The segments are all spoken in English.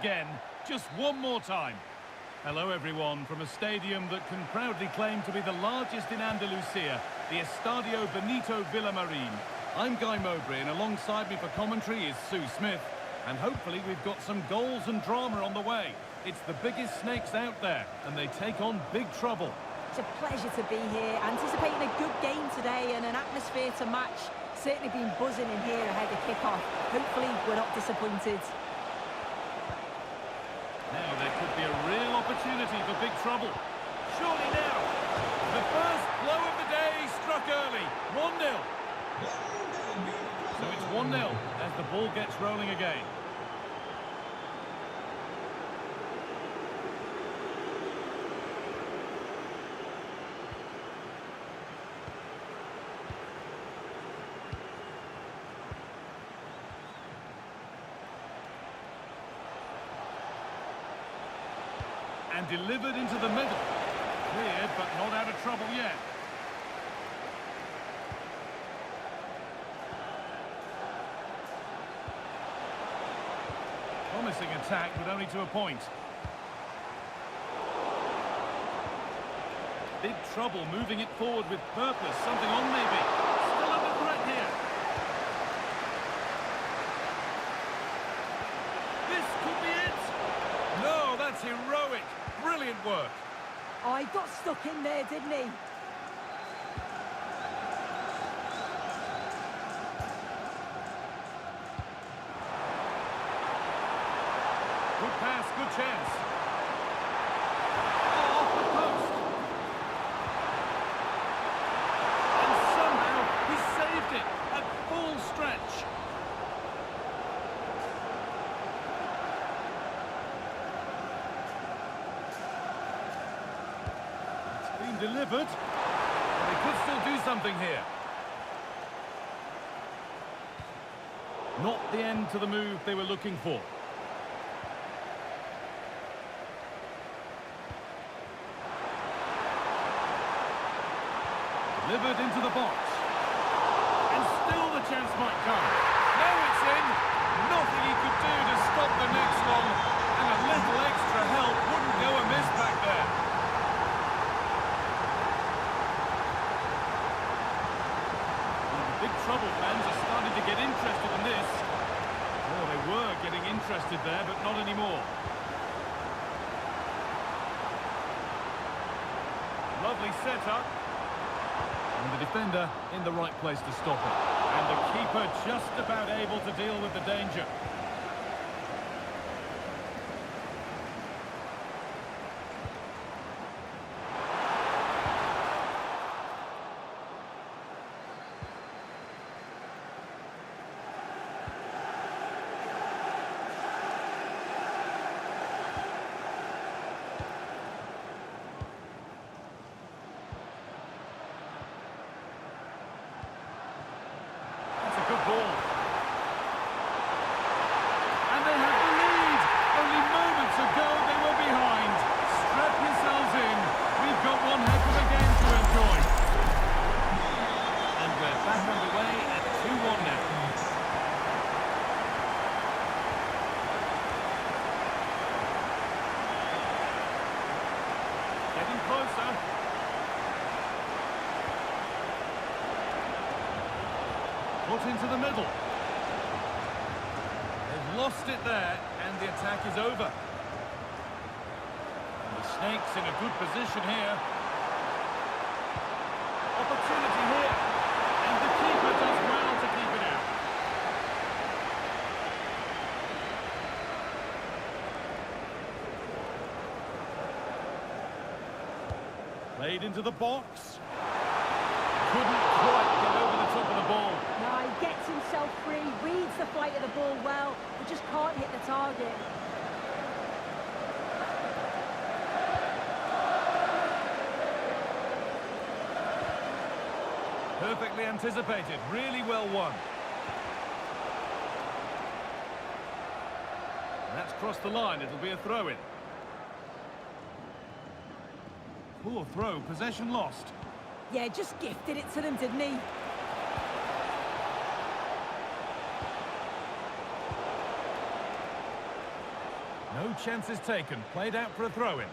again. Just one more time. Hello everyone from a stadium that can proudly claim to be the largest in Andalusia, the Estadio Benito Villamarín. I'm Guy Mowbray, and alongside me for commentary is Sue Smith. And hopefully we've got some goals and drama on the way. It's the biggest snakes out there, and they take on big trouble. It's a pleasure to be here, anticipating a good game today and an atmosphere to match. Certainly been buzzing in here ahead of kick-off. Hopefully we're not disappointed. Now there could be a real opportunity for big trouble. Surely now. The first blow of the day struck early. 1-0. So it's 1-0 as the ball gets rolling again. And delivered into the middle. Cleared, but not out of trouble yet. Promising attack, but only to a point. Big trouble moving it forward with purpose. Something on maybe. Still under threat here. This could be it. No, that's heroic. Brilliant work. Oh, he got stuck in there, didn't he? Good pass, good chance. Oh, off the post. And somehow he saved it at full stretch. Delivered. They could still do something here. Not the end to the move they were looking for. Delivered into the box. And still the chance might come. Now it's in. Nothing he could do to stop the next one. And a little extra help wouldn't go amiss back there. Trouble fans are starting to get interested in this. Oh, they were getting interested there, but not anymore. Lovely setup. And the defender in the right place to stop it. And the keeper just about able to deal with the danger. Ball. And they have the lead. Only moments ago they were behind. Strap yourselves in. We've got one heck of a game to enjoy. And we're back on the way at 2-1 now. Getting closer. Put into the middle. They've lost it there, and the attack is over. And the Snakes in a good position here. Opportunity here. And the keeper does well to keep it out. Played into the box. Couldn't quite get over the top of the ball. No, he gets himself free, reads the flight of the ball well, but just can't hit the target. Perfectly anticipated, really well won. That's crossed the line, it'll be a throw-in. Poor throw, possession lost. Yeah, just gifted it to them, didn't he? No chances taken. Played out for a throw-in.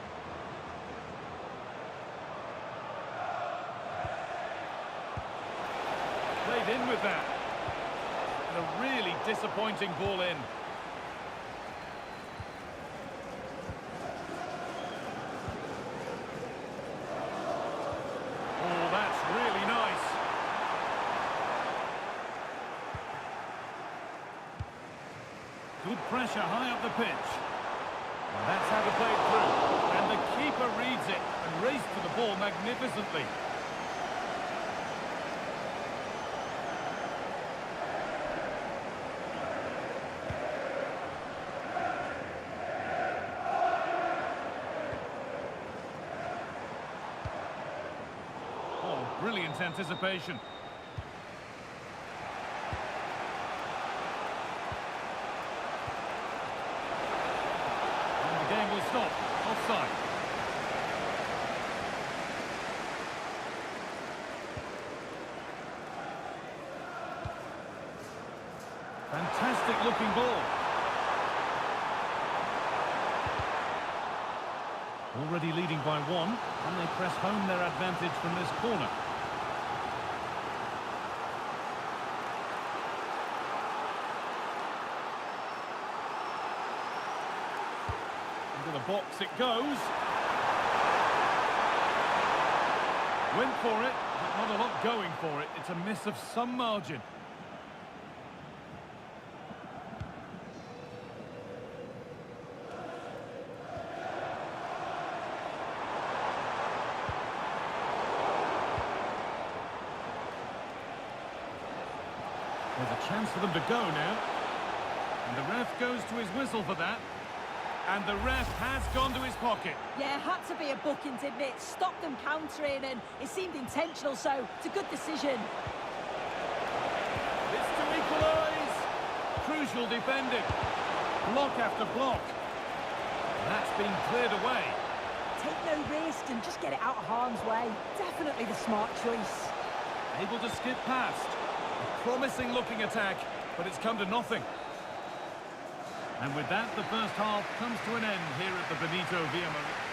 Played in with that. And a really disappointing ball in. Oh, that's really nice. Good pressure high up the pitch. And that's how to play it through. And the keeper reads it and raced to the ball magnificently. Oh, brilliant anticipation. The game will stop. Offside. Fantastic looking ball. Already leading by one, and they press home their advantage from this corner. Into the box it goes. Went for it, but not a lot going for it. It's a miss of some margin. There's a chance for them to go now. And the ref goes to his whistle for that. And the ref has gone to his pocket. Yeah, had to be a booking, didn't it? Stopped them countering, and it seemed intentional, so it's a good decision. It's to equalise. Crucial defending. Block after block. That's been cleared away. Take no risk and just get it out of harm's way. Definitely the smart choice. Able to skip past. A promising looking attack, but it's come to nothing. And with that, the first half comes to an end here at the Benito Villamarín.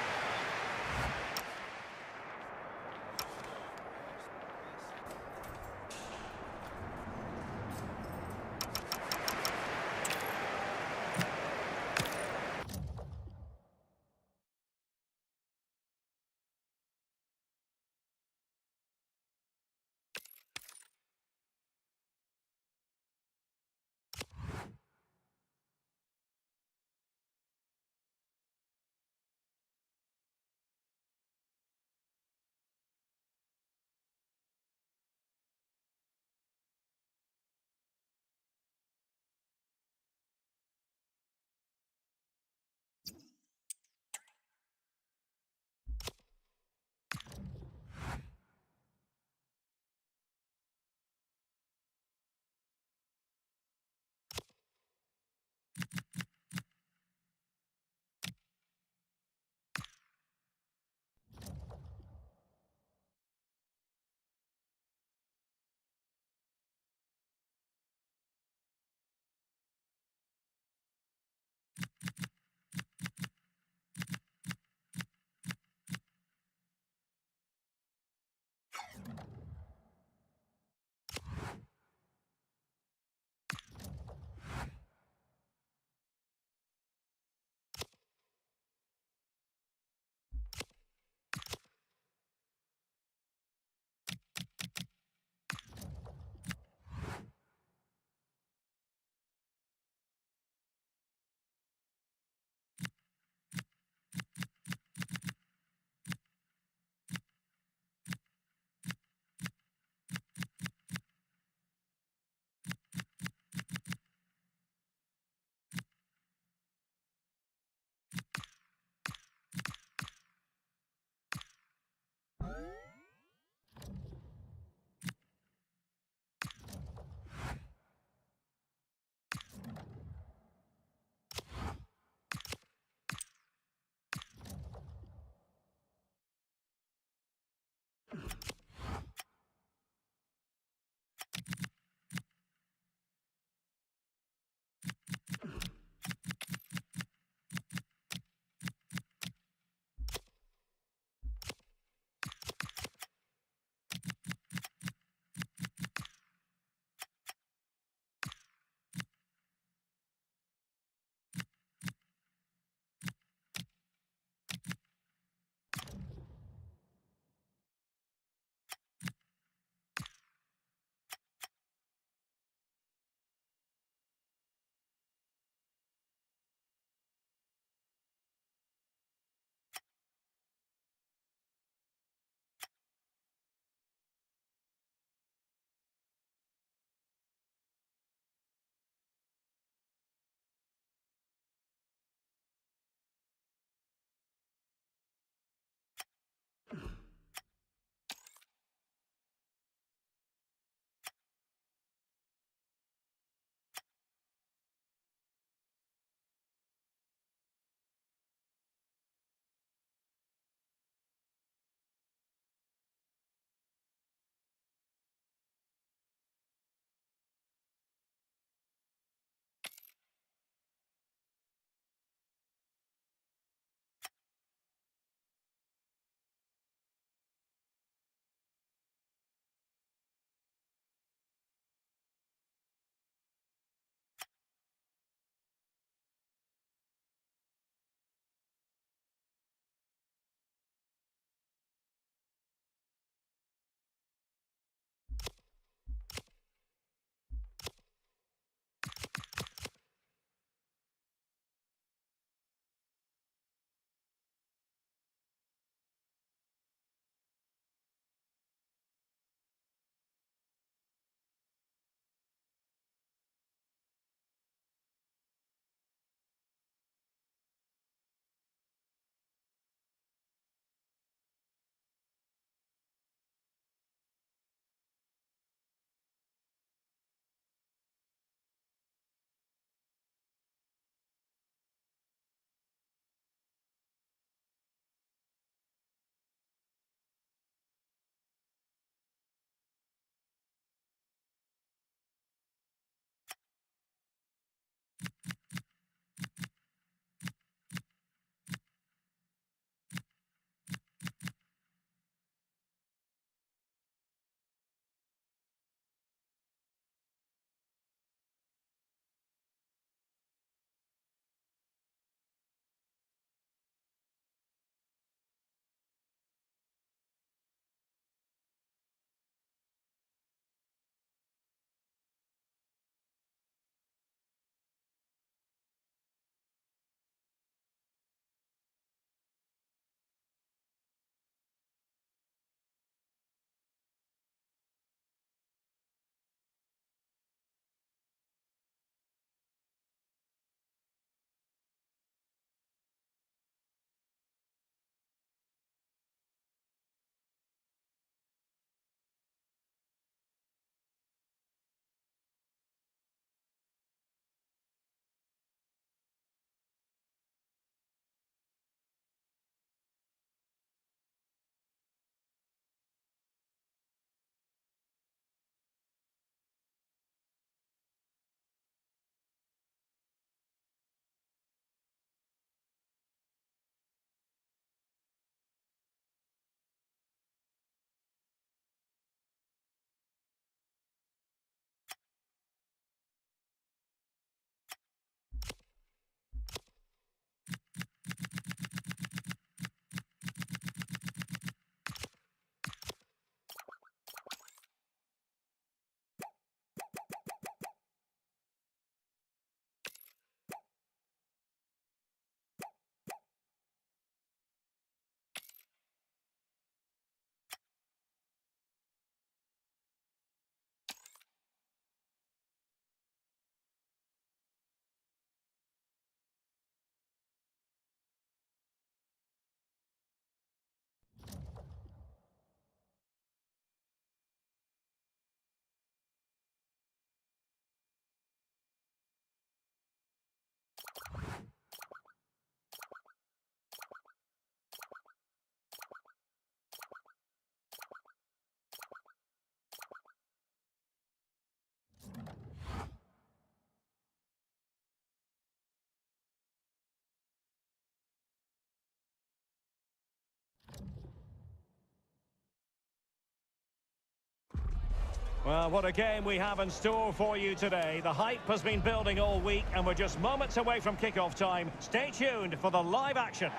Well, what a game we have in store for you today. The hype has been building all week and we're just moments away from kickoff time. Stay tuned for the live action.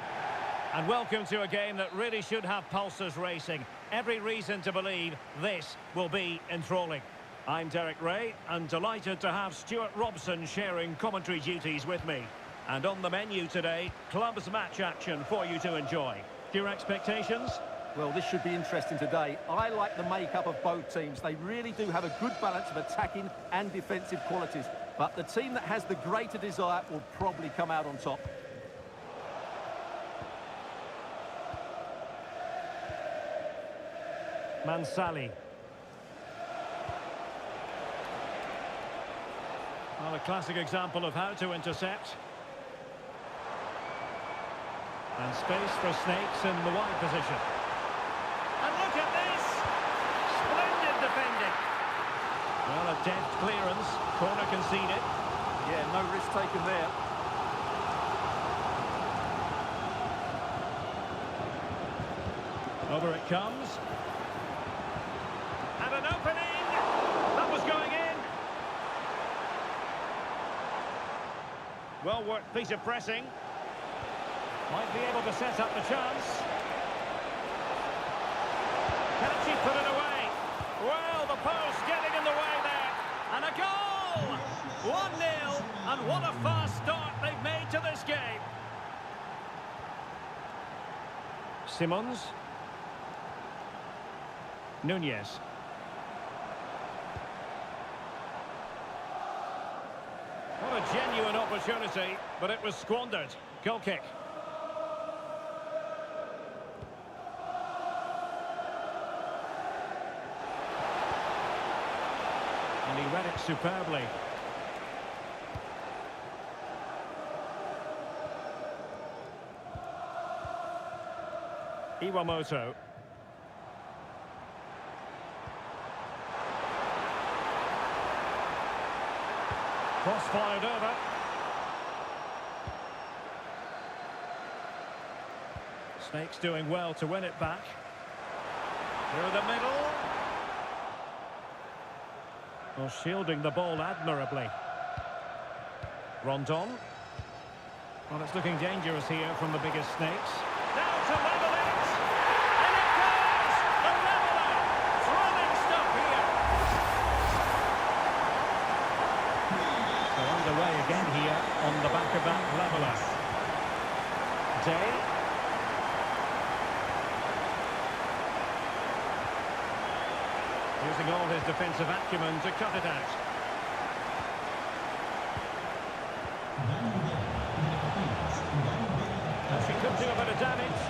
And welcome to a game that really should have pulses racing. Every reason to believe this will be enthralling. I'm Derek Ray and delighted to have Stuart Robson sharing commentary duties with me. And on the menu today, clubs match action for you to enjoy. Your expectations? Well, this should be interesting today. I like the makeup of both teams. They really do have a good balance of attacking and defensive qualities. But the team that has the greater desire will probably come out on top. Mansali. Well, a classic example of how to intercept. And space for Snakes in the wide position. And look at this! Splendid defending. Well, a deft clearance. Corner conceded. Yeah, no risk taken there. Over it comes. And an opening! That was going in. Well-worked piece of pressing. Might be able to set up the chance. Can she put it away? Well, the post getting in the way there. And a goal! 1-0. And what a fast start they've made to this game. Simons. Nunez. What a genuine opportunity, but it was squandered. Goal kick. And he read it superbly. Iwamoto. Cross fired over. Snakes doing well to win it back. Through the middle. Well, shielding the ball admirably. Rondon. Well, it's looking dangerous here from the biggest Snakes. Now to level it! And it goes! The leveller! Thrilling stuff here! So underway again here on the back of that leveller. Day. Using all his defensive acumen to cut it out. And she could do a bit of damage.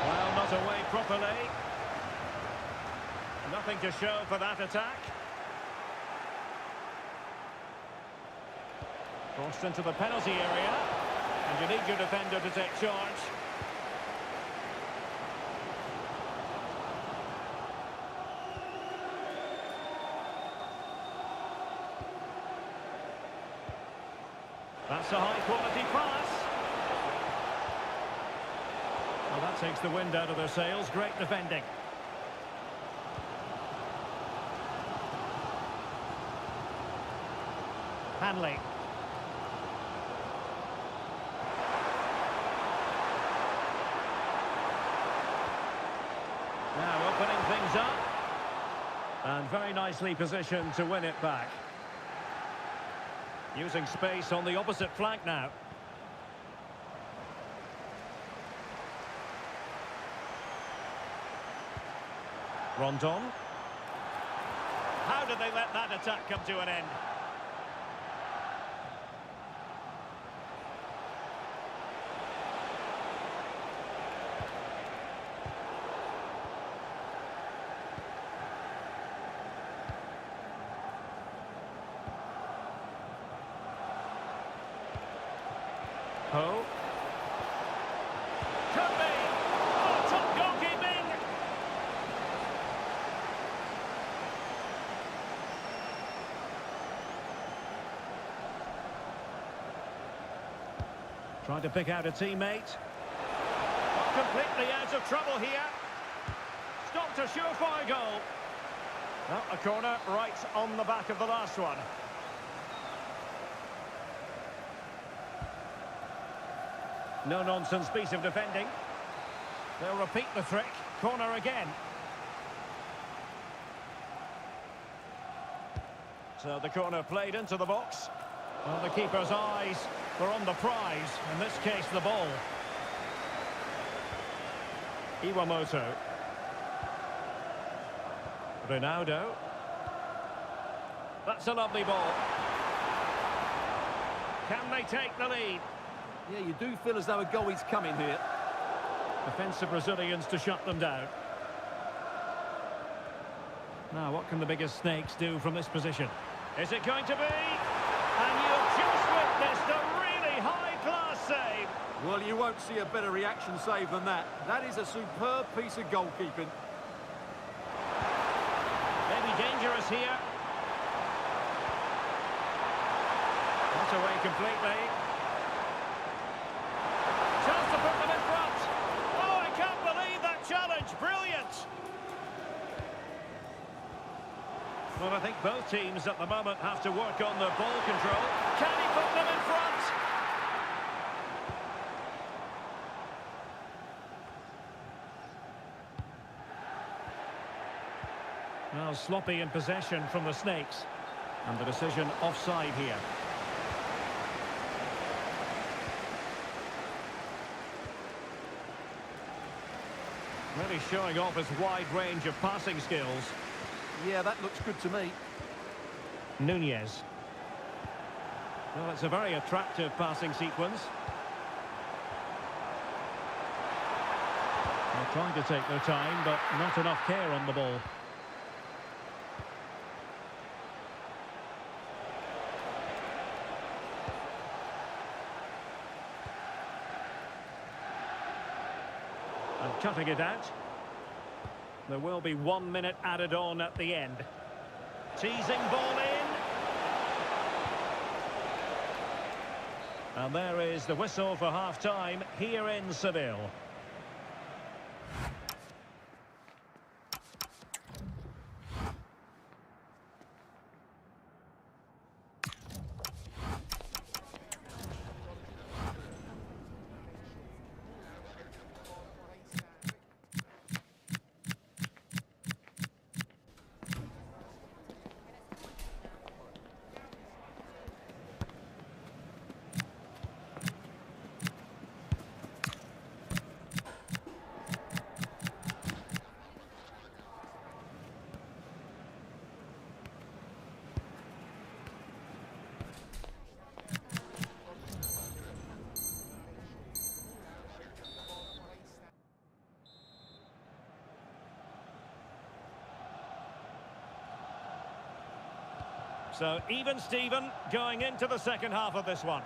Well, not away properly. Nothing to show for that attack. Crossed into the penalty area. And you need your defender to take charge. That's a high-quality pass. Well, that takes the wind out of their sails. Great defending. Hanley. Now opening things up. And very nicely positioned to win it back. Using space on the opposite flank now. Rondon. How did they let that attack come to an end? Ho. Could be. Oh, top goalkeeping. Trying to pick out a teammate. Not completely out of trouble here. Stopped a surefire goal. Well, a corner right on the back of the last one. No-nonsense piece of defending. They'll repeat the trick. Corner again. So the corner played into the box. Well, the keeper's eyes were on the prize, in this case the ball. Iwamoto. Ronaldo. That's a lovely ball. Can they take the lead? Yeah, you do feel as though a goal is coming here. Defensive Brazilians to shut them down. Now, what can the biggest snakes do from this position? Is it going to be? And you've just witnessed a really high-class save. Well, you won't see a better reaction save than that. That is a superb piece of goalkeeping. Maybe dangerous here. Not away completely. Chance to put them in front. Oh, I can't believe that challenge. Brilliant. Well, I think both teams at the moment have to work on their ball control. Can he put them in front? Now sloppy in possession from the Snakes. And the decision offside here. Really showing off his wide range of passing skills. Yeah, that looks good to me. Nunez. Well, it's a very attractive passing sequence. They're trying to take their time, but not enough care on the ball. And cutting it out. There will be 1 minute added on at the end. Teasing ball in. And there is the whistle for half-time here in Seville. So even Steven going into the second half of this one.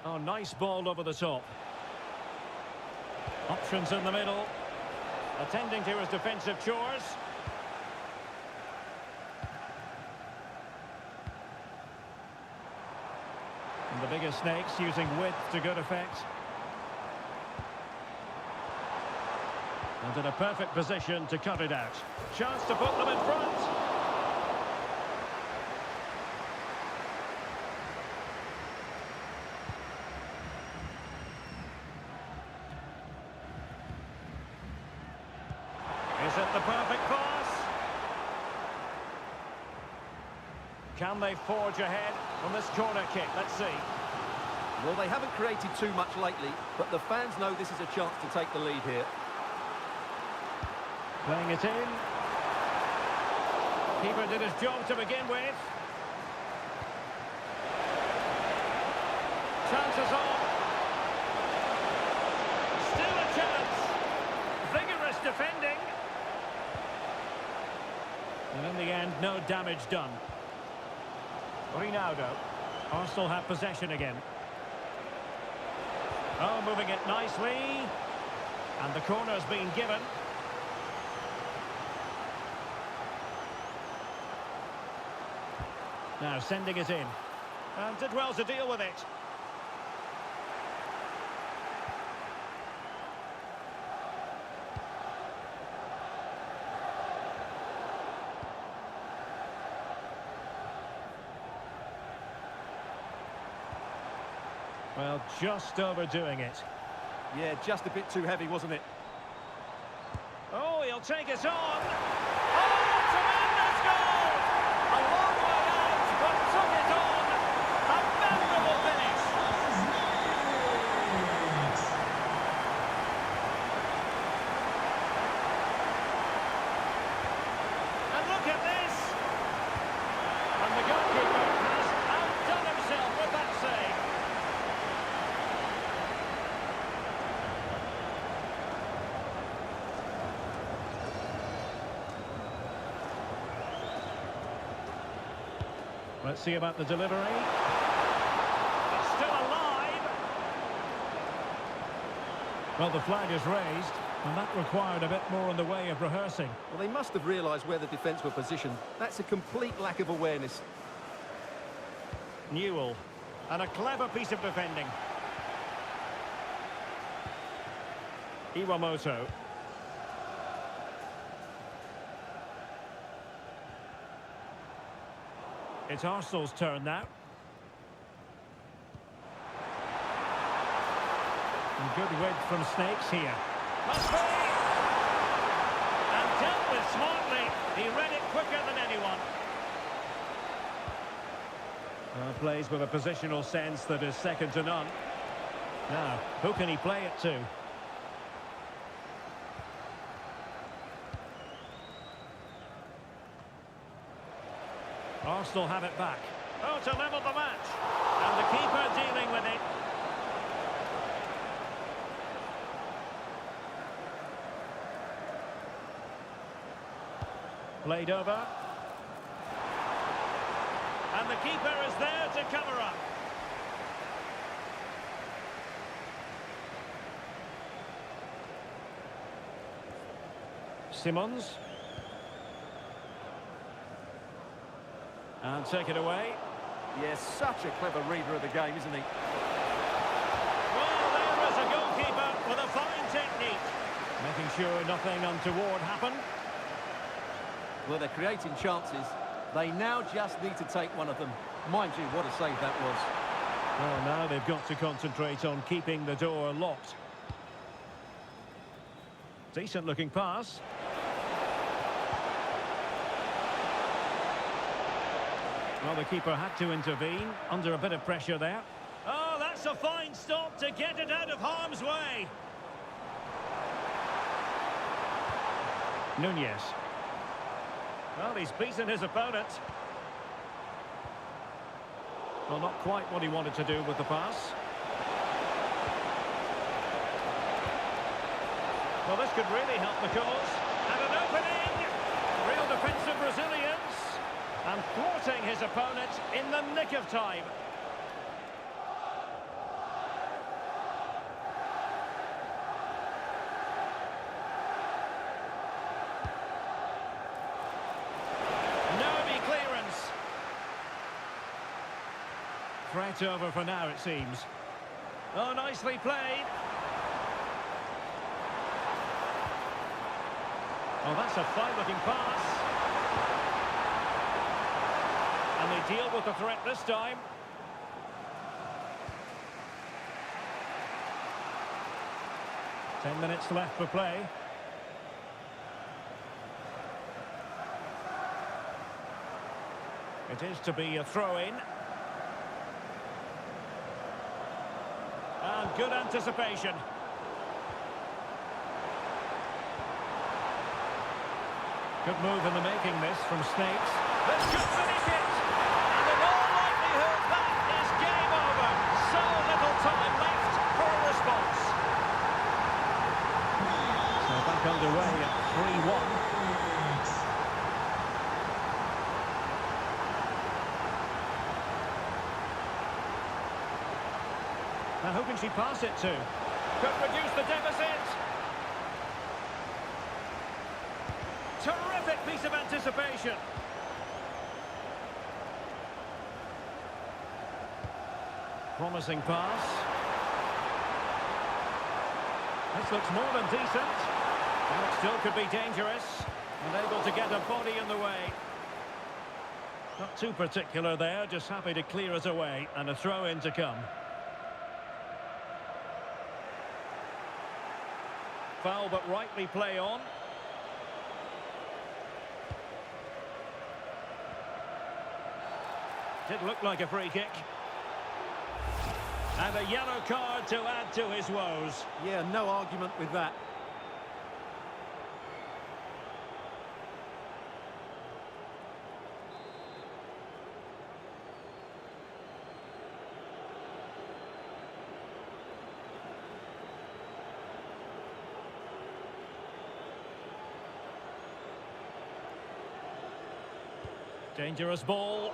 Oh, nice ball over the top. Options in the middle. Attending to his defensive chores. And the bigger Snakes using width to good effect. And in a perfect position to cut it out. Chance to put them in front. Is it the perfect pass? Can they forge ahead from this corner kick? Let's see. Well, they haven't created too much lately, but the fans know this is a chance to take the lead here. Playing it in. Keeper did his job to begin with. Chances on. Still a chance. Vigorous defending. And in the end, no damage done. Ronaldo. Arsenal have possession again. Oh, moving it nicely. And the corner's been given. Now sending it in. And did well to deal with it. Well, just overdoing it. Yeah, just a bit too heavy, wasn't it? Oh, he'll take it on. Oh, tremendous goal! A long way out, but took it on. A memorable finish. And look at this. And the goalkeeper has outdone himself with that save. Let's see about the delivery. It's still alive. Well, the flag is raised, and that required a bit more in the way of rehearsing. Well, they must have realised where the defence were positioned. That's a complete lack of awareness. Newell, and a clever piece of defending. Iwamoto. It's Arsenal's turn now. And good width from Snakes here. Must be! And dealt with smartly. He read it quicker than anyone. Plays with a positional sense that is second to none. Now, who can he play it to? Arsenal have it back. Oh, to level the match. And the keeper dealing with it. Played over. And the keeper is there to cover up. Simmons. And take it away. Yes, such a clever reader of the game, isn't he? Well, there is a goalkeeper with a fine technique. Making sure nothing untoward happened. Well, they're creating chances. They now just need to take one of them. Mind you, what a save that was. Well, now they've got to concentrate on keeping the door locked. Decent looking pass. Well, the keeper had to intervene, under a bit of pressure there. Oh, that's a fine stop to get it out of harm's way. Nunez. Well, he's beaten his opponent. Well, not quite what he wanted to do with the pass. Well, this could really help the cause. And an opening! Real defensive resilience. And thwarting his opponent in the nick of time. Nervy clearance. Threat over for now, it seems. Oh, nicely played. Oh, that's a fine-looking pass. And they deal with the threat this time. Ten minutes left for play. It is to be a throw-in. And good anticipation. Good move in the making this from Snakes. This could finish it! And in all likelihood, that is game over. So little time left for a response. So back underway at 3-1. Now who can she pass it to? Could reduce the deficit. Terrific piece of anticipation. Promising pass. This looks more than decent. And it still could be dangerous. And able to get a body in the way. Not too particular there, just happy to clear it away. And a throw-in to come. Foul but rightly play on. Did look like a free kick. And a yellow card to add to his woes. Yeah, no argument with that. Dangerous ball.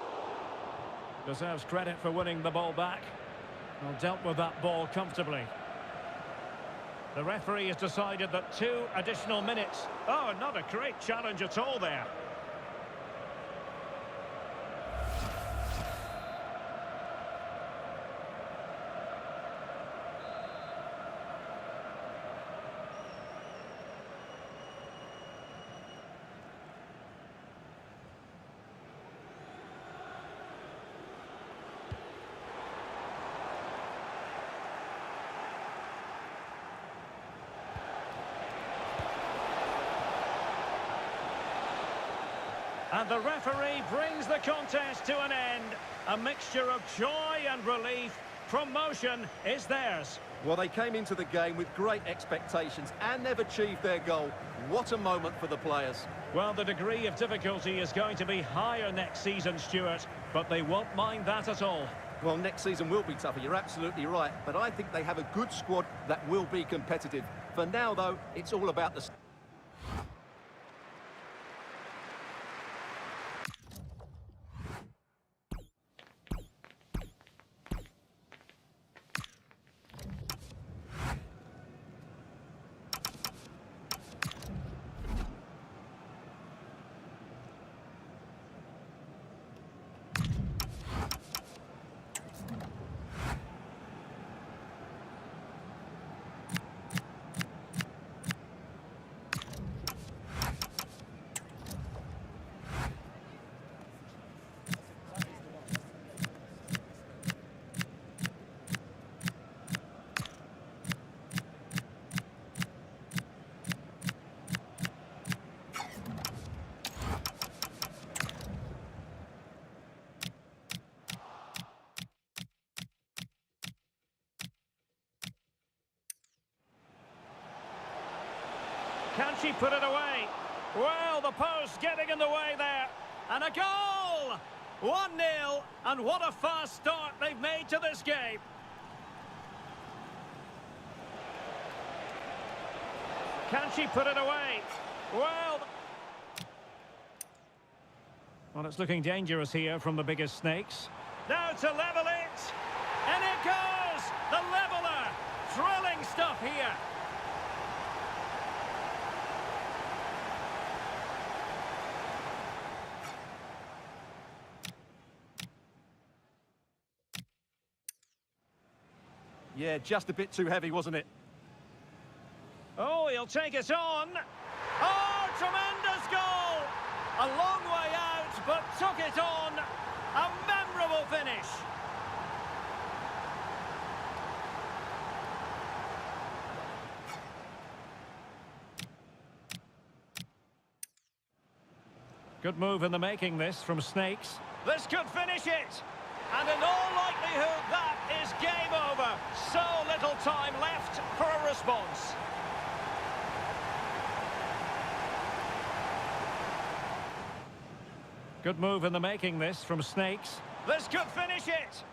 Deserves credit for winning the ball back. Well, dealt with that ball comfortably. The referee has decided that 2 additional minutes. Oh, not a great challenge at all there. And the referee brings the contest to an end. A mixture of joy and relief. Promotion is theirs. Well, they came into the game with great expectations and they've achieved their goal. What a moment for the players. Well, the degree of difficulty is going to be higher next season, Stuart, but they won't mind that at all. Well, next season will be tougher, you're absolutely right. But I think they have a good squad that will be competitive. For now, though, it's all about the... Can she put it away? Well, the post getting in the way there. And a goal! 1-0, and what a fast start they've made to this game. Can she put it away? Well, it's looking dangerous here from the biggest snakes. Now to level it! And it goes! The leveller! Thrilling stuff here. Yeah, just a bit too heavy, wasn't it? Oh, he'll take it on. Oh, tremendous goal! A long way out, but took it on. A memorable finish. Good move in the making, this, from Snakes. This could finish it. And in all likelihood, that is game over. So little time left for a response. Good move in the making, this, from Snakes. This could finish it.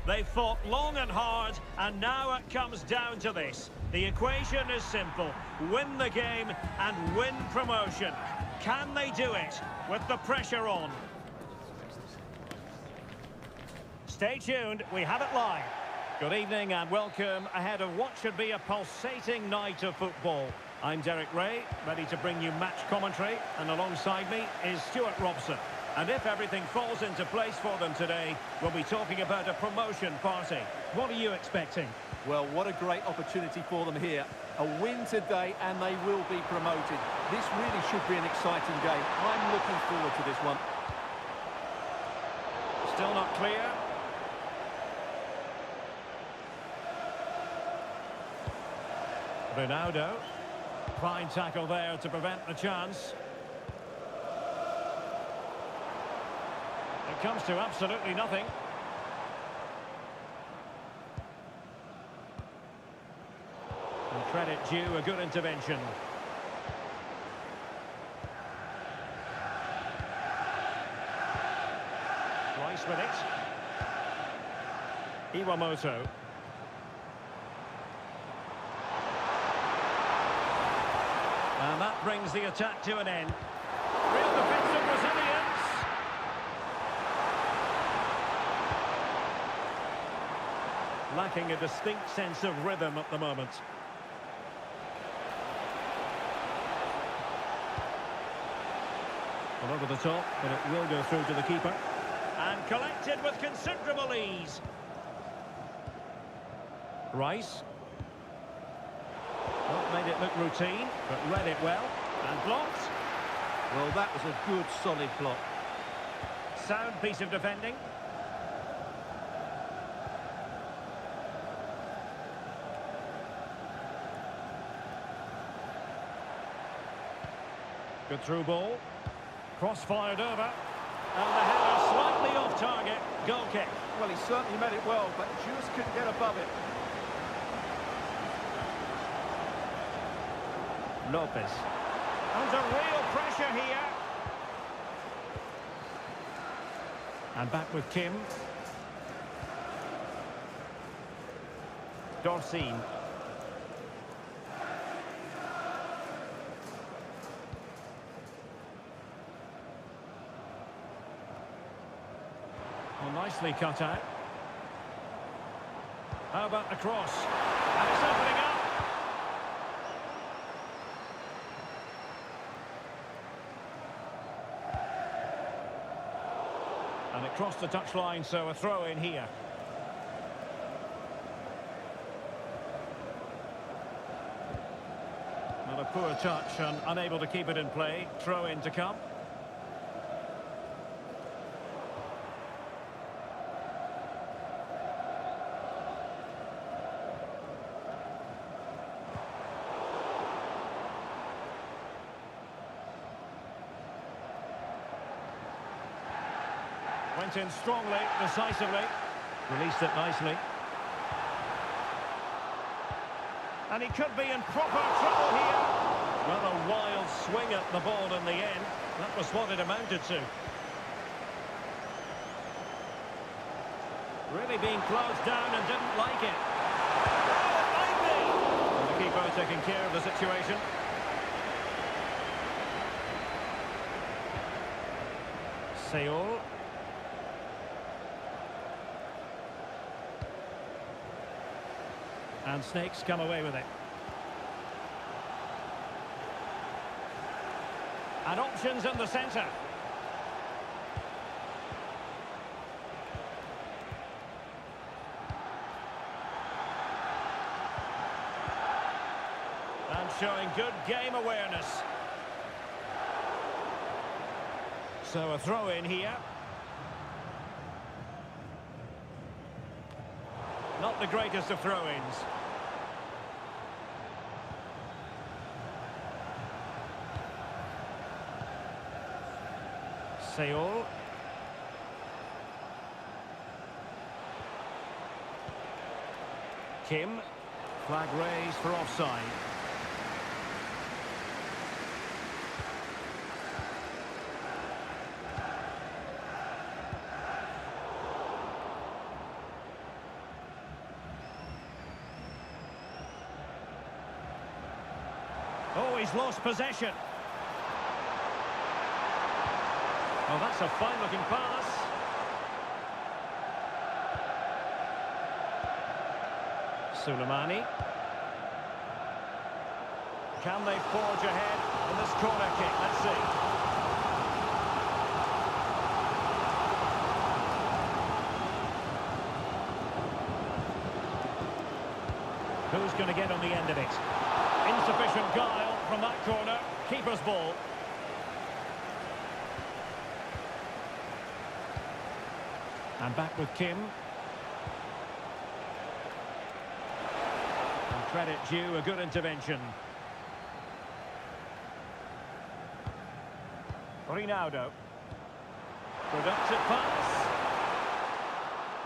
They've fought long and hard, and now it comes down to this. The equation is simple. Win the game and win promotion. Can they do it with the pressure on? Stay tuned, we have it live. Good evening and welcome ahead of what should be a pulsating night of football. I'm Derek Ray, ready to bring you match commentary, and alongside me is Stuart Robson. And if everything falls into place for them today, we'll be talking about a promotion party. What are you expecting? Well, what a great opportunity for them here. A win today and they will be promoted. This really should be an exciting game. I'm looking forward to this one. Still not clear. Ronaldo. Fine tackle there to prevent the chance. It comes to absolutely nothing. And credit due, a good intervention. Rice with it. Iwamoto. And that brings the attack to an end. Real defensive resilience. Lacking a distinct sense of rhythm at the moment. Well, over the top, but it will go through to the keeper. And collected with considerable ease. Rice. Well, made it look routine, but read it well. And blocked. Well, that was a good, solid block. Sound piece of defending. Good through ball. Cross fired over. And the header slightly off target. Goal kick. Well, he certainly made it well, but just couldn't get above it. Lopez. Under real pressure here. And back with Kim. Dorsin. Well, nicely cut out. How about the cross? And it's opening up. And it crossed the touchline, so a throw in here. Not a poor touch and unable to keep it in play. Throw in to come. Went in strongly, decisively. Released it nicely. And he could be in proper trouble here. Well, a wild swing at the ball in the end. That was what it amounted to. Really being closed down and didn't like it. Oh, it might be! And the keeper taking care of the situation. Seoul. And Snakes come away with it. And options in the centre. And showing good game awareness. So a throw in here. Not the greatest of throw-ins. Seoul. Kim. Flag raised for offside. Oh, he's lost possession. Oh, that's a fine-looking pass. Soleimani. Can they forge ahead in this corner kick? Let's see. Who's going to get on the end of it? Insufficient guile from that corner. Keeper's ball. And back with Kim. And credit due, a good intervention. Ronaldo. Productive pass.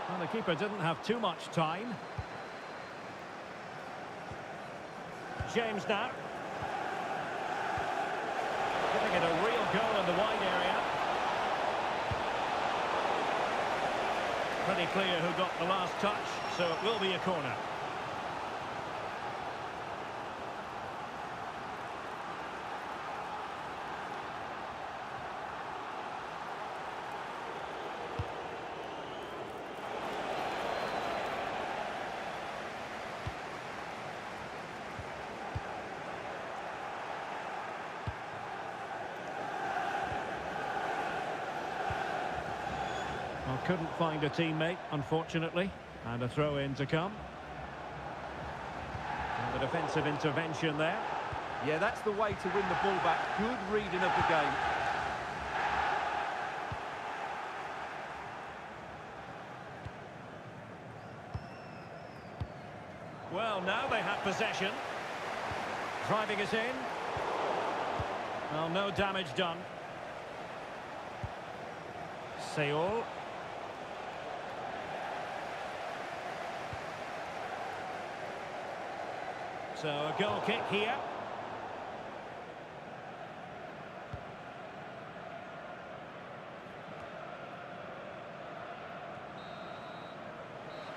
Well, the keeper didn't have too much time. James now. Giving it a real go in the wide area. Pretty clear who got the last touch, so it will be a corner. Well, couldn't find a teammate, unfortunately, and a throw-in to come. And the defensive intervention there. Yeah, that's the way to win the ball back. Good reading of the game. Well, now they have possession. Driving us in. Well, no damage done. Seoul. So a goal kick here.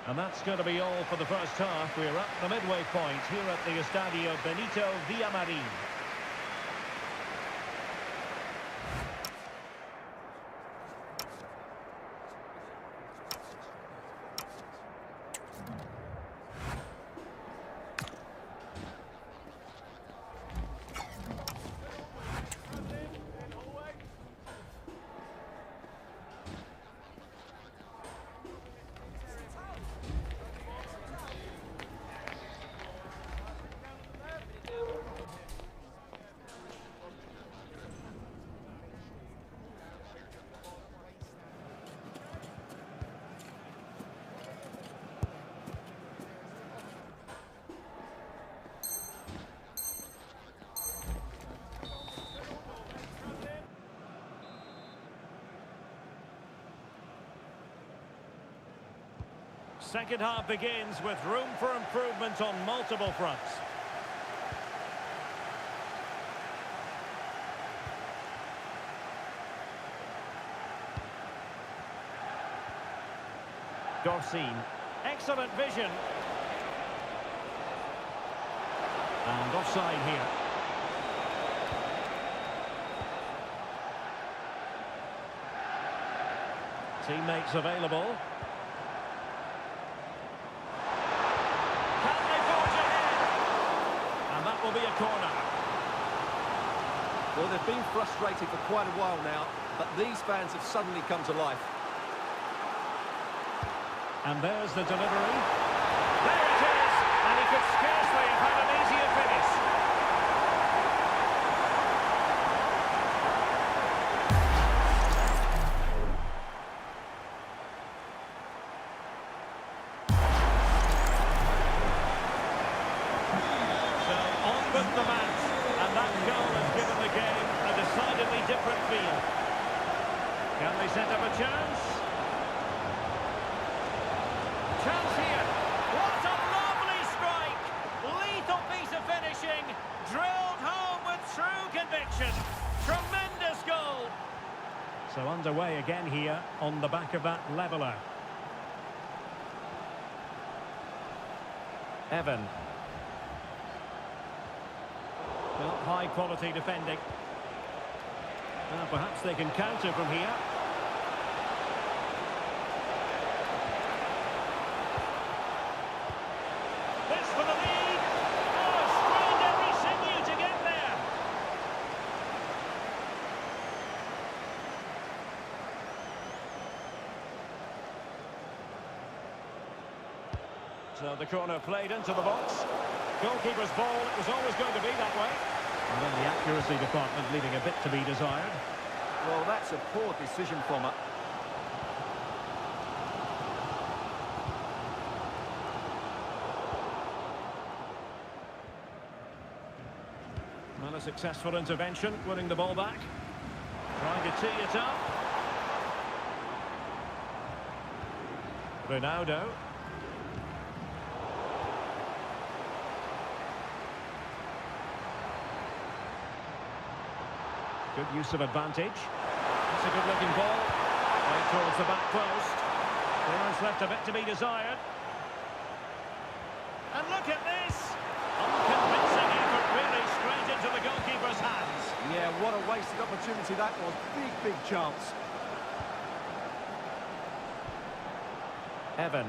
And that's going to be all for the first half. We're at the midway point here at the Estadio Benito Villamarín. Second half begins with room for improvement on multiple fronts. Dorsin. Excellent vision. And offside here. Teammates available. Will be a corner. Well, they've been frustrated for quite a while now, but these fans have suddenly come to life. And there's the delivery. There it is! And he could scarcely have had an easier finish. With the match, and that goal has given the game a decidedly different feel. Can they set up a chance? Chance here. What a lovely strike! Lethal piece of finishing, drilled home with true conviction. Tremendous goal. So underway again here on the back of that leveller. Evan. Well, high quality defending. Well, perhaps they can counter from here. This for the lead. Oh, strained every sinew to get there. So the corner played into the box. Goalkeeper's ball, it was always going to be that way. And then the accuracy department leaving a bit to be desired. Well, that's a poor decision from her. Well, a successful intervention, winning the ball back. Trying to tee it up. Ronaldo. Good use of advantage. That's a good-looking ball. Right towards the back post. Clearance left a bit to be desired. And look at this! Unconvincing effort, really, straight into the goalkeeper's hands. Yeah, what a wasted opportunity that was. Big chance. Evan.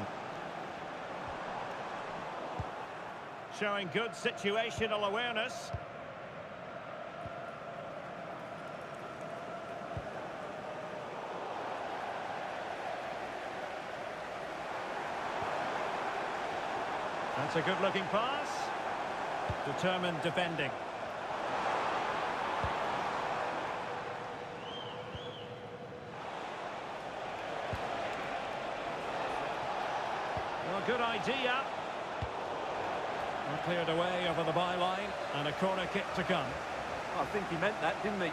Showing good situational awareness. That's a good-looking pass. Determined defending. Well, good idea. Well, cleared away over the byline, and a corner kick to come. I think he meant that, didn't he?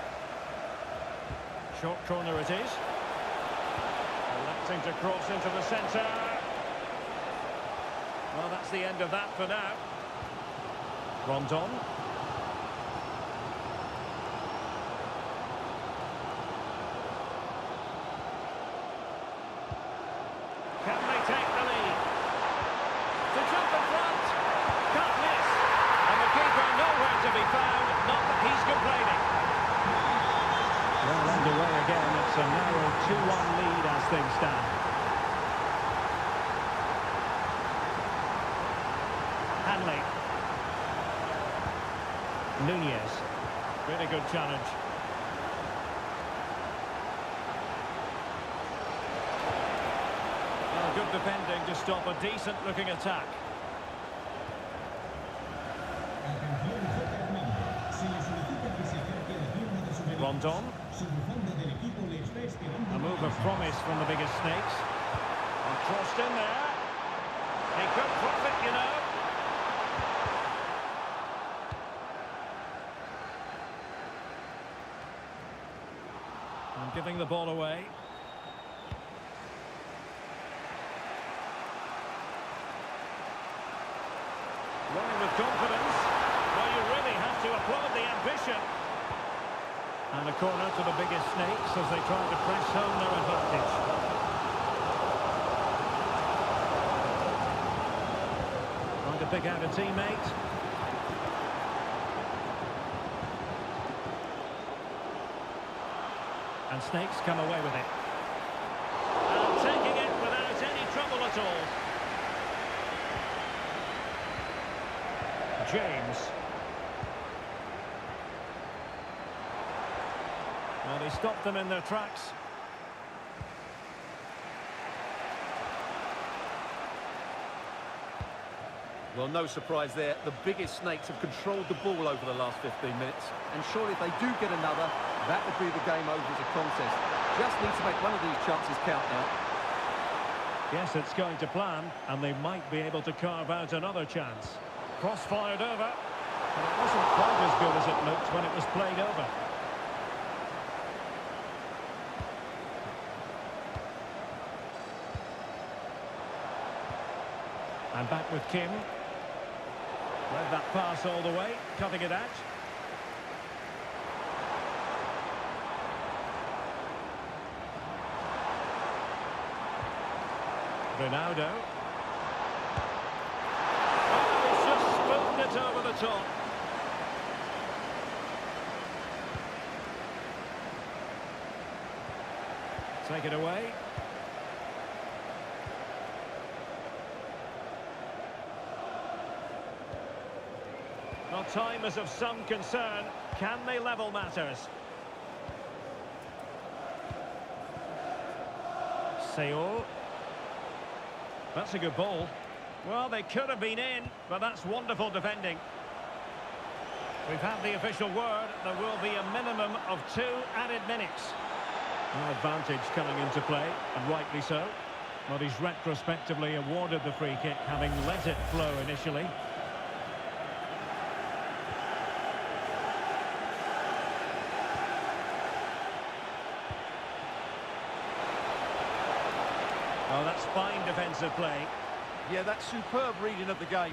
Short corner it is. Electing to cross into the centre. Well, that's the end of that for now. Rondon. Can they take the lead? To jump in front. Can't miss. And the keeper nowhere to be found. Not that he's complaining. Well, underway again. It's a narrow 2-1 lead as things stand. Hanley. Nunez. Really good challenge. Well, good defending to stop a decent-looking attack. Rondon. A move of promise from the biggest snakes. And crossed in there. He could profit, you know. And giving the ball away. Running with confidence. Well, you really have to applaud the ambition. And a corner to the biggest snakes as they try to press home their advantage. Trying to pick out a teammate. And Snakes come away with it. And taking it without any trouble at all. James. Well, he stopped them in their tracks. Well, no surprise there. The biggest snakes have controlled the ball over the last 15 minutes. And surely if they do get another, that would be the game over as a contest. Just need to make one of these chances count now. Yes, it's going to plan, and they might be able to carve out another chance. Cross fired over, but it wasn't quite as good as it looked when it was played over. And back with Kim. Read that pass all the way, cutting it out. Ronaldo. Oh, he's just spooned it over the top. Take it away. Well, time is of some concern. Can they level matters? Seoul. That's a good ball. Well, they could have been in, but that's wonderful defending. We've had the official word. There will be a minimum of 2 added minutes. An advantage coming into play, and rightly so. But he's retrospectively awarded the free kick, having let it flow initially. Oh, that's fine defensive play. Yeah, that's superb reading of the game.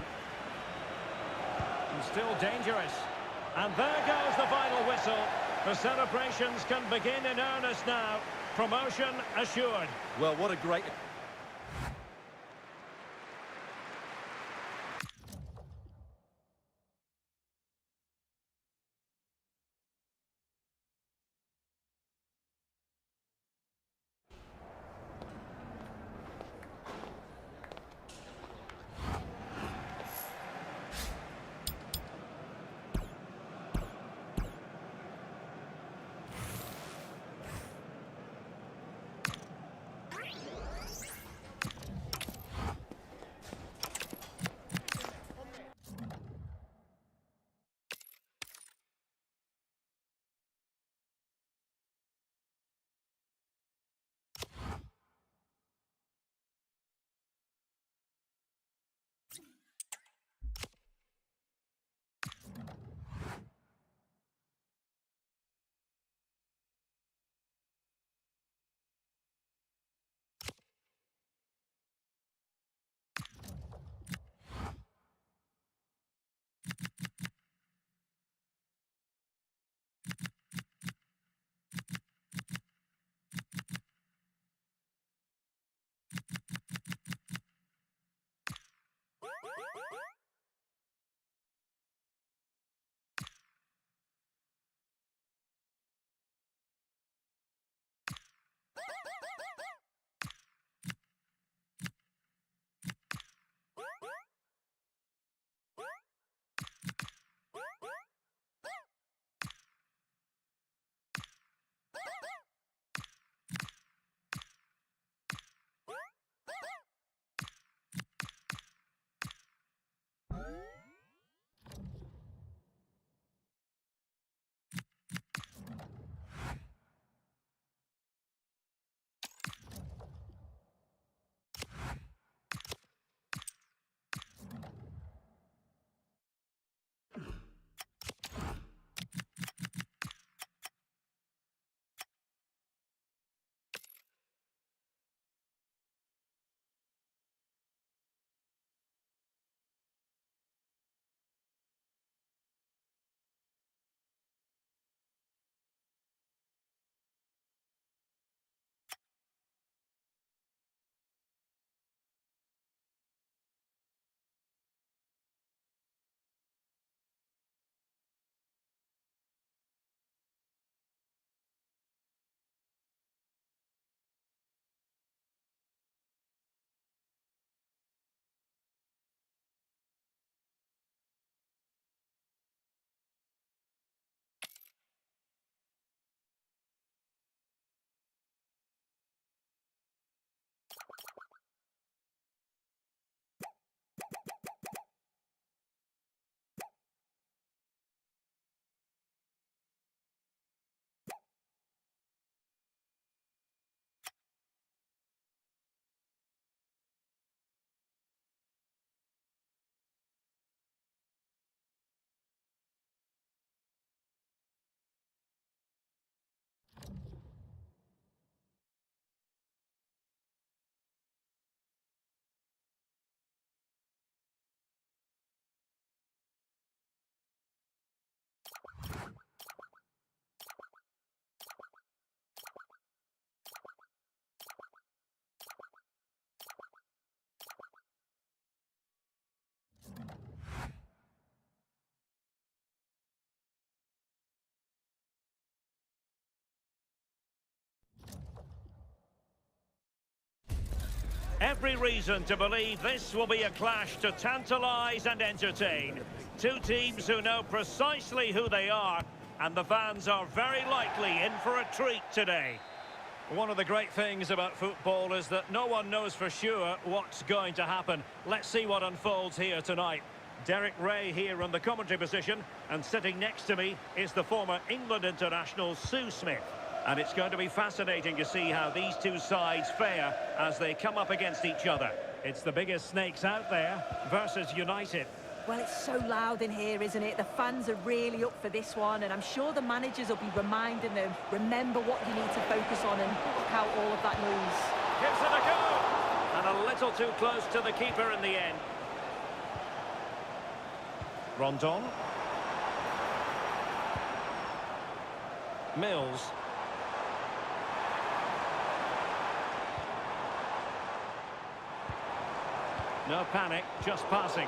And still dangerous. And there goes the final whistle. The celebrations can begin in earnest now. Promotion assured. Well, what a great... Every reason to believe this will be a clash to tantalise and entertain. Two teams who know precisely who they are, and the fans are very likely in for a treat today. One of the great things about football is that no one knows for sure what's going to happen. Let's see what unfolds here tonight. Derek Ray here on the commentary position, and sitting next to me is the former England international Sue Smith. And it's going to be fascinating to see how these two sides fare as they come up against each other. It's the biggest snakes out there versus United. Well, it's so loud in here, isn't it? The fans are really up for this one, and I'm sure the managers will be reminding them, remember what you need to focus on and block out all of that noise. Gives it a go! And a little too close to the keeper in the end. Rondon. Mills. No panic, just passing.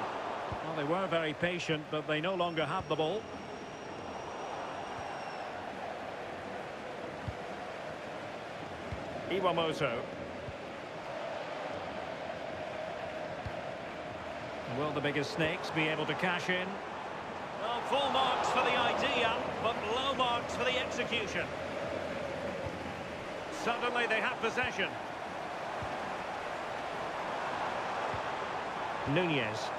Well, they were very patient, but they no longer have the ball. Iwamoto. Will the biggest snakes be able to cash in? Well, full marks for the idea, but low marks for the execution. Suddenly they have possession. Nunez.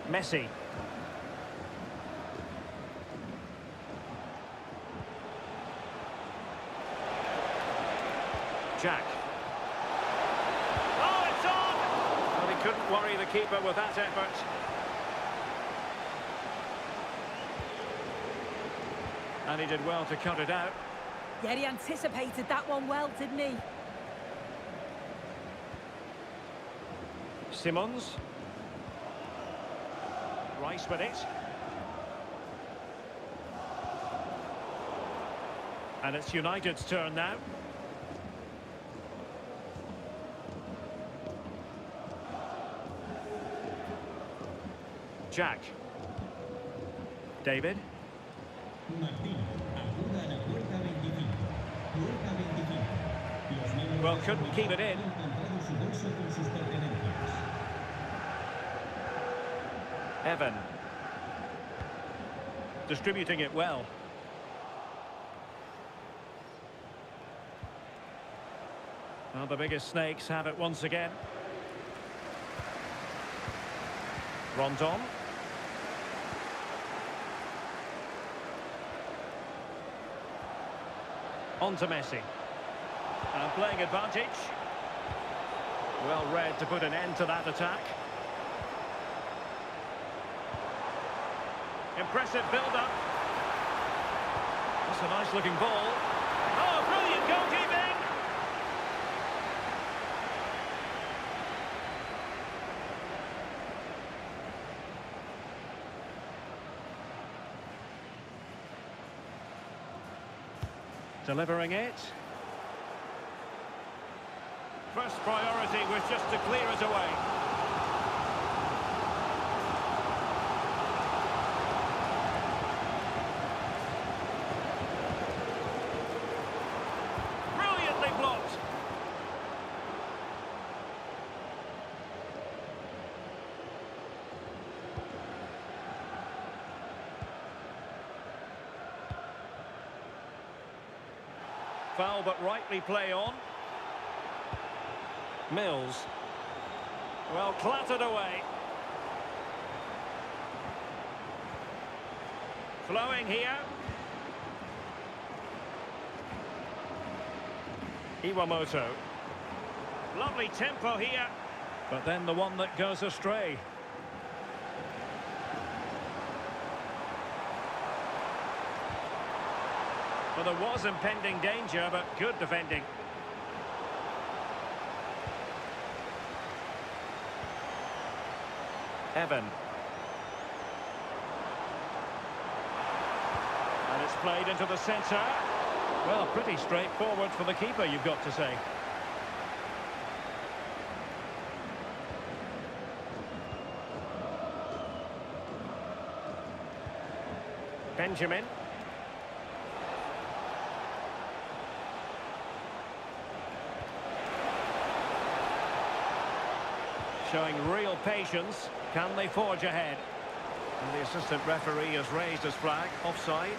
Messi. Jack. Oh, it's on! Well, he couldn't worry the keeper with that effort. And he did well to cut it out. Yeah, he anticipated that one well, didn't he? Simmons. Rice with it. And it's United's turn now. Jack. David. Well, couldn't keep it in. Evan. Distributing it well. Well, the biggest snakes have it once again. Rondon. On to Messi. And playing advantage. Well read to put an end to that attack. Impressive build-up. That's a nice-looking ball. Oh, brilliant goalkeeping! Delivering it. First priority was just to clear it away. Brilliantly blocked. Foul, but rightly play on. Mills. Well, clattered away. Flowing here. Iwamoto. Lovely tempo here. But then the one that goes astray. Well, there was impending danger, but good defending. Evan. And it's played into the centre. Well, pretty straightforward for the keeper, you've got to say. Benjamin. showing real patience. Can they forge ahead? And the assistant referee has raised his flag. Offside.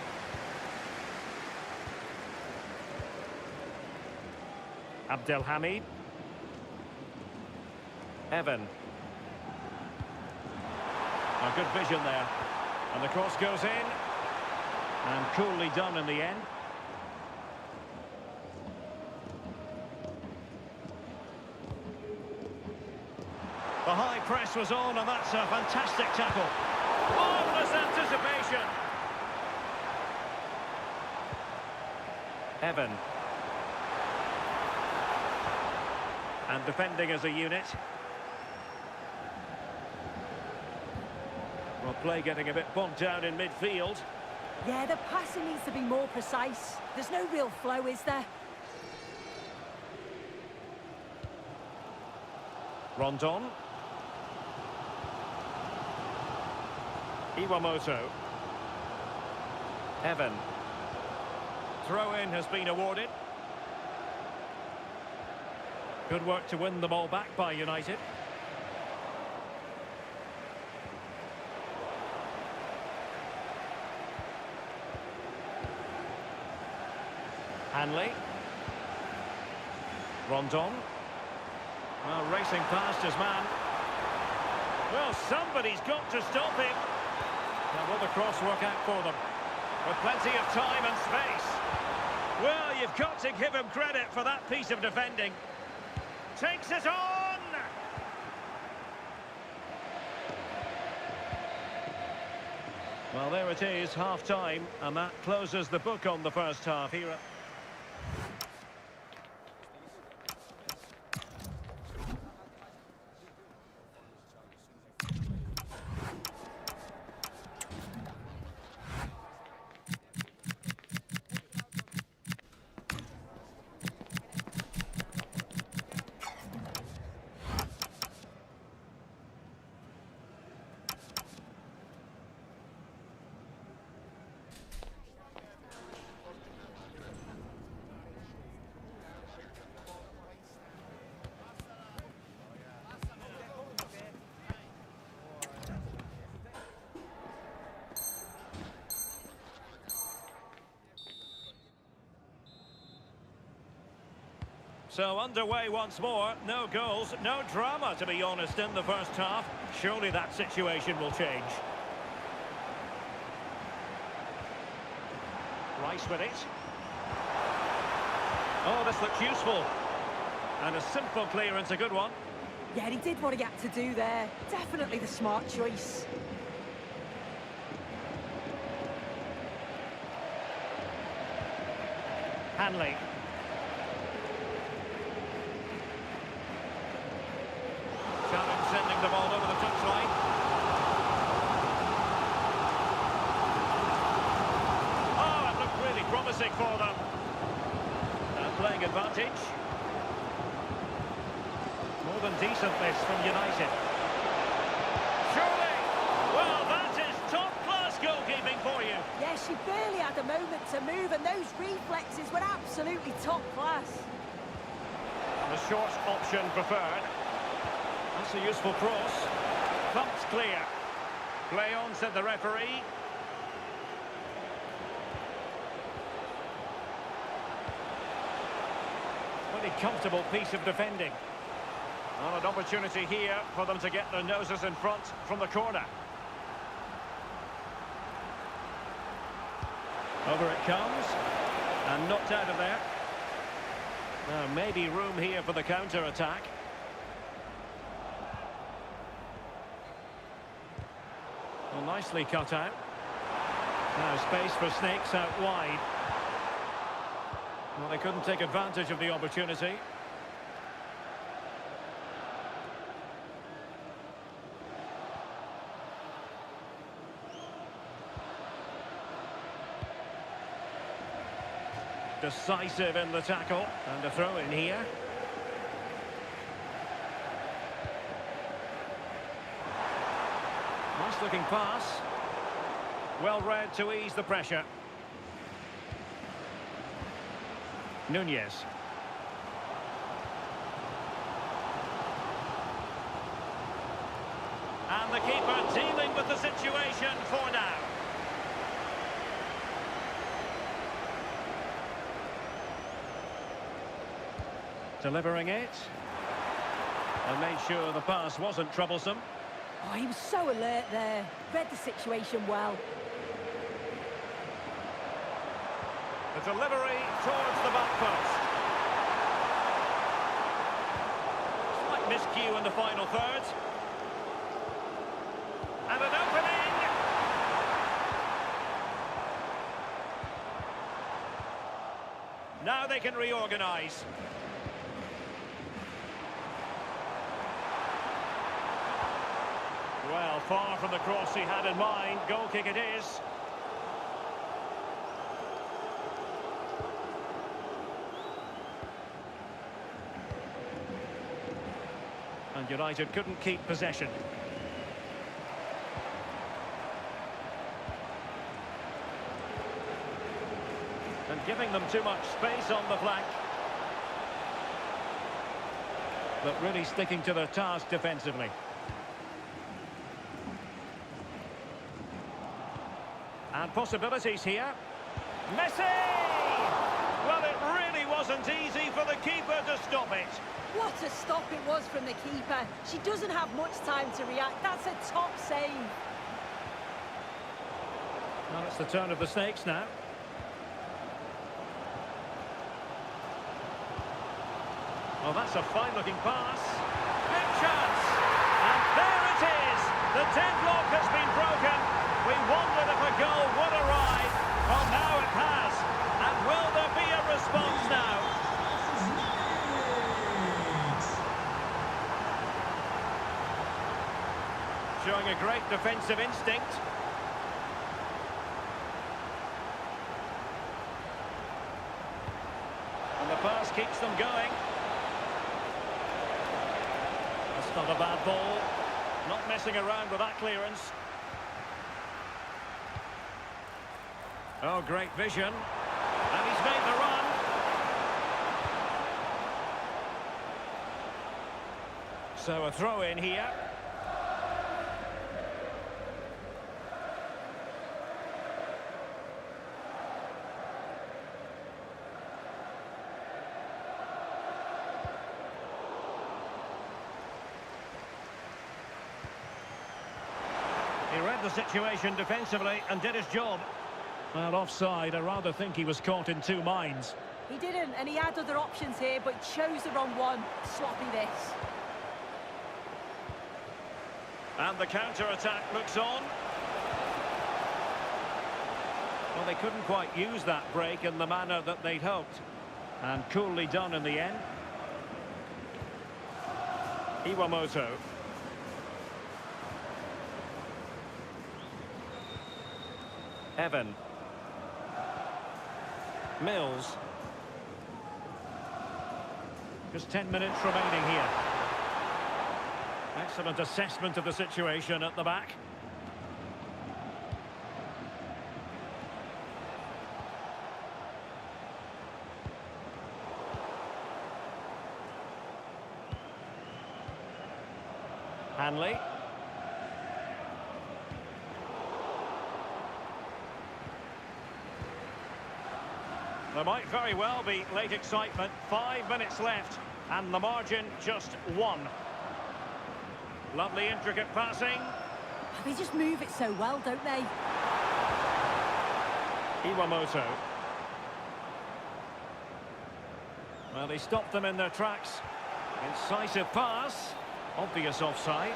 Abdelhamid. Evan. A good vision there. And the cross goes in. And coolly done in the end. The high press was on, and that's a fantastic tackle. Marvellous anticipation. Evan. And defending as a unit. Well, play getting a bit bogged down in midfield. Yeah, the passing needs to be more precise. There's no real flow, is there? Rondon. Iwamoto. Evan. Throw-in has been awarded. Good work to win the ball back by United. Hanley. Rondon. Well, racing past his man. Well, somebody's got to stop him. Now, will the cross work out for them? With plenty of time and space. Well, you've got to give him credit for that piece of defending. Takes it on! Well, there it is, half-time, and that closes the book on the first half here. So underway once more, no goals, no drama to be honest in the first half. Surely that situation will change. Rice with it. Oh, this looks useful. And a simple clearance, a good one. Yeah, he did what he had to do there. Definitely the smart choice. Hanley. Challenge sending the ball over the touchline. Oh, it looked really promising for them. And playing advantage. More than decent this from United. Surely! Well, that is top-class goalkeeping for you. Yeah, she barely had a moment to move, and those reflexes were absolutely top class. The short option preferred. That's a useful cross. Thumped clear. Play on, said the referee. Pretty comfortable piece of defending. Well, an opportunity here for them to get their noses in front from the corner. Over it comes. And knocked out of there. Now, maybe room here for the counter-attack. Well, nicely cut out. Now space for Snakes out wide. Well, they couldn't take advantage of the opportunity. Decisive in the tackle. And a throw in here. Nice looking pass. Well read to ease the pressure. Nunez. And the keeper dealing with the situation for now. Delivering it. And made sure the pass wasn't troublesome. Oh, he was so alert there. Read the situation well. The delivery towards the back post. Slight miscue in the final third. And an opening! Now they can reorganise. Well, far from the cross he had in mind. Goal kick it is. And United couldn't keep possession. And giving them too much space on the flank. But really sticking to their task defensively. And possibilities here. Messi! Well, it really wasn't easy for the keeper to stop it. What a stop it was from the keeper. She doesn't have much time to react. That's a top save. Well, it's the turn of the snakes now. Well, that's a fine-looking pass. Big chance! And there it is! The deadlock has been broken. We wondered if a goal would arrive. Well, now it has. And will there be a response now? Showing a great defensive instinct. And the pass keeps them going. That's not a bad ball. Not messing around with that clearance. Oh, great vision. And he's made the run. So a throw in here. He read the situation defensively and did his job. Well, offside, I rather think he was caught in two minds. He didn't, and he had other options here, but chose the wrong one. Sloppy this. And the counter-attack looks on. Well, they couldn't quite use that break in the manner that they'd hoped. And coolly done in the end. Iwamoto. Evan. Mills. Just 10 minutes remaining here. Excellent assessment of the situation at the back. Hanley. There might very well be late excitement. 5 minutes left, and the margin just 1. Lovely intricate passing. They just move it so well, don't they? Iwamoto. Well, they stopped them in their tracks. Incisive pass. Obvious offside.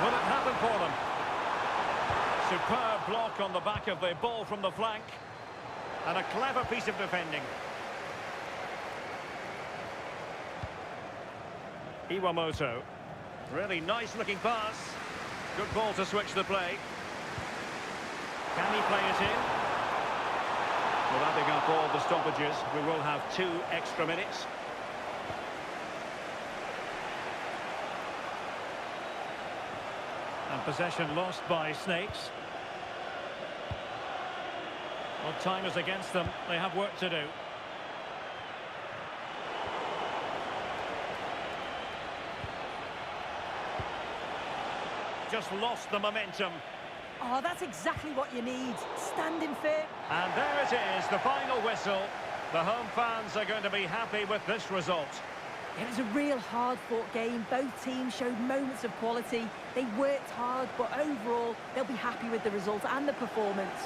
Will it happen for them? Superb block on the back of the ball from the flank. And a clever piece of defending. Iwamoto. Really nice looking pass. Good ball to switch the play. Can he play it in? Well, adding up all the stoppages, we will have 2 extra minutes. And possession lost by Snakes. Well, time is against them. They have work to do. just lost the momentum. Oh, that's exactly what you need. Standing firm. And there it is, the final whistle. The home fans are going to be happy with this result. It was a real hard-fought game. Both teams showed moments of quality. They worked hard, but overall, they'll be happy with the result and the performance.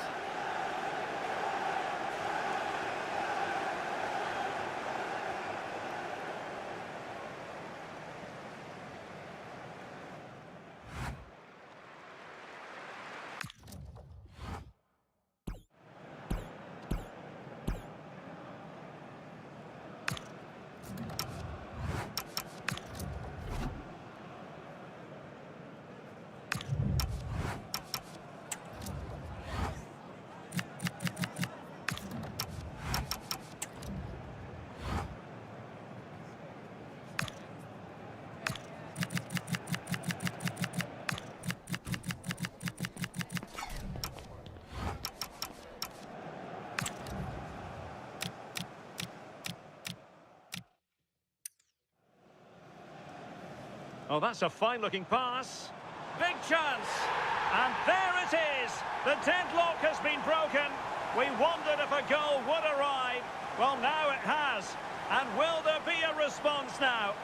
Oh, that's a fine-looking pass. Big chance. And there it is. The deadlock has been broken. We wondered if a goal would arrive. Well, now it has. And will there be a response now?